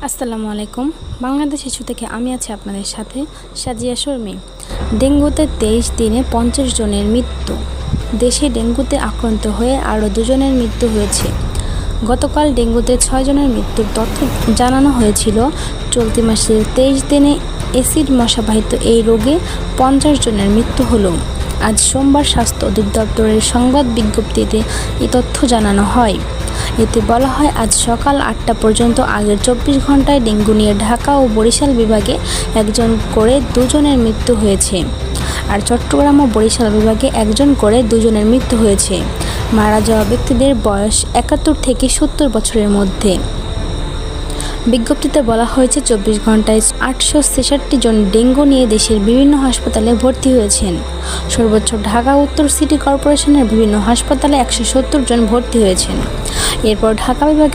আসসালামু আলাইকুম। বাংলাদেশ ইস্যু থেকে আমি আছি আপনাদের সাথে সাজিয়া শর্মী। ডেঙ্গুতে 23 দিনে 50 জনের মৃত্যু। দেশে ডেঙ্গুতে আক্রান্ত হয়ে আরও 2 জনের মৃত্যু হয়েছে। গতকাল ডেঙ্গুতে 6 জনের মৃত্যুর তথ্য জানানো হয়েছিল। চলতি মাসের 23 দিনে অ্যাসিড মশাবাহিত এই রোগে 50 জনের মৃত্যু হলো। আজ সোমবার স্বাস্থ্য অধিদপ্তরের সংবাদ বিজ্ঞপ্তিতে এই তথ্য জানানো হয়। এতে বলা হয়, আজ সকাল 8টা পর্যন্ত আগের 24 ঘন্টায় ডেঙ্গু নিয়ে ঢাকা ও বরিশাল বিভাগে 1 জন করে 2 জনের মৃত্যু হয়েছে। আর চট্টগ্রাম ও বরিশাল বিভাগে 1 জন করে 2 জনের মৃত্যু হয়েছে। মারা যাওয়া ব্যক্তিদের বয়স 71 থেকে 70 বছরের মধ্যে। বিজ্ঞপ্তিতে বলা হয়েছে, 24 ঘন্টায় 866 জন ডেঙ্গু নিয়ে দেশের বিভিন্ন হাসপাতালে ভর্তি হয়েছেন। সর্বোচ্চ ঢাকা উত্তর সিটি কর্পোরেশনের বিভিন্ন হাসপাতালে 170 জন ভর্তি হয়েছেন। এরপর ঢাকা বিভাগে